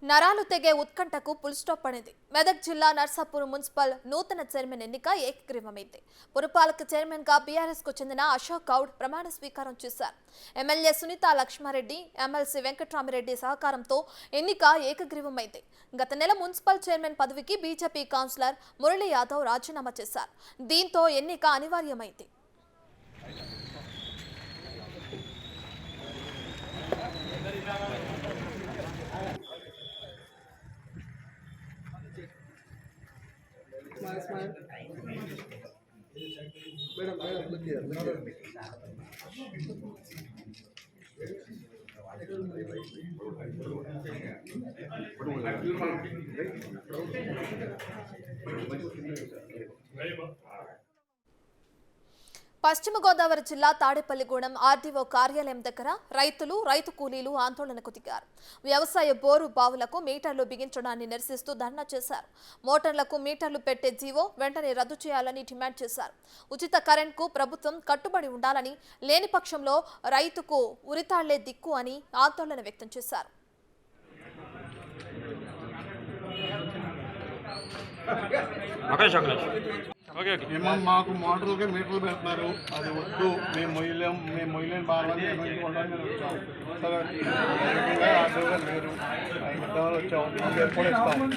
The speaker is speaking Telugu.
నరాలు తెగే ఉత్కంఠకు ఫుల్ స్టాప్ పడింది. మెదక్ జిల్లా నర్సాపూర్ మున్సిపల్ నూతన చైర్మన్ ఎన్నిక ఏకగ్రీవమైంది. పురపాలక చైర్మన్ గా బీఆర్ఎస్ కు చెందిన అశోక్ గౌడ్ ప్రమాణ స్వీకారం చేశారు. ఎమ్మెల్యే సునీత లక్ష్మారెడ్డి, ఎమ్మెల్సీ వెంకట్రామిరెడ్డి సహకారంతో ఎన్నిక ఏకగ్రీవమైంది. గత నెల మున్సిపల్ చైర్మన్ పదవికి బీజేపీ కౌన్సిలర్ మురళీ యాదవ్ రాజీనామా చేశారు. దీంతో ఎన్నిక అనివార్యమైంది. Smile. Madam, look here. పశ్చిమ గోదావరి జిల్లా తాడేపల్లిగూడెం ఆర్డీఓ కార్యాలయం దగ్గర రైతు కూలీలు ఆందోళనకు దిగారు. వ్యవసాయ బోరు బావులకు మీటర్లు బిగించడాన్ని నిరసిస్తూ ధర్నా చేశారు. మోటార్లకు మీటర్లు పెట్టే జీవో వెంటనే రద్దు చేయాలని డిమాండ్ చేశారు. ఉచిత కరెంట్కు ప్రభుత్వం కట్టుబడి ఉండాలని, లేని పక్షంలో రైతుకు ఉరితాళ్లే దిక్కు అని ఆందోళన వ్యక్తం చేశారు. మాకు మోటార్లకే మీటర్లు పెడుతున్నారు, అది వద్దు, మేము మొయ్యలేని బాగాలని వచ్చాము. సరే లేరు, వచ్చాము, కూడా ఇస్తాము.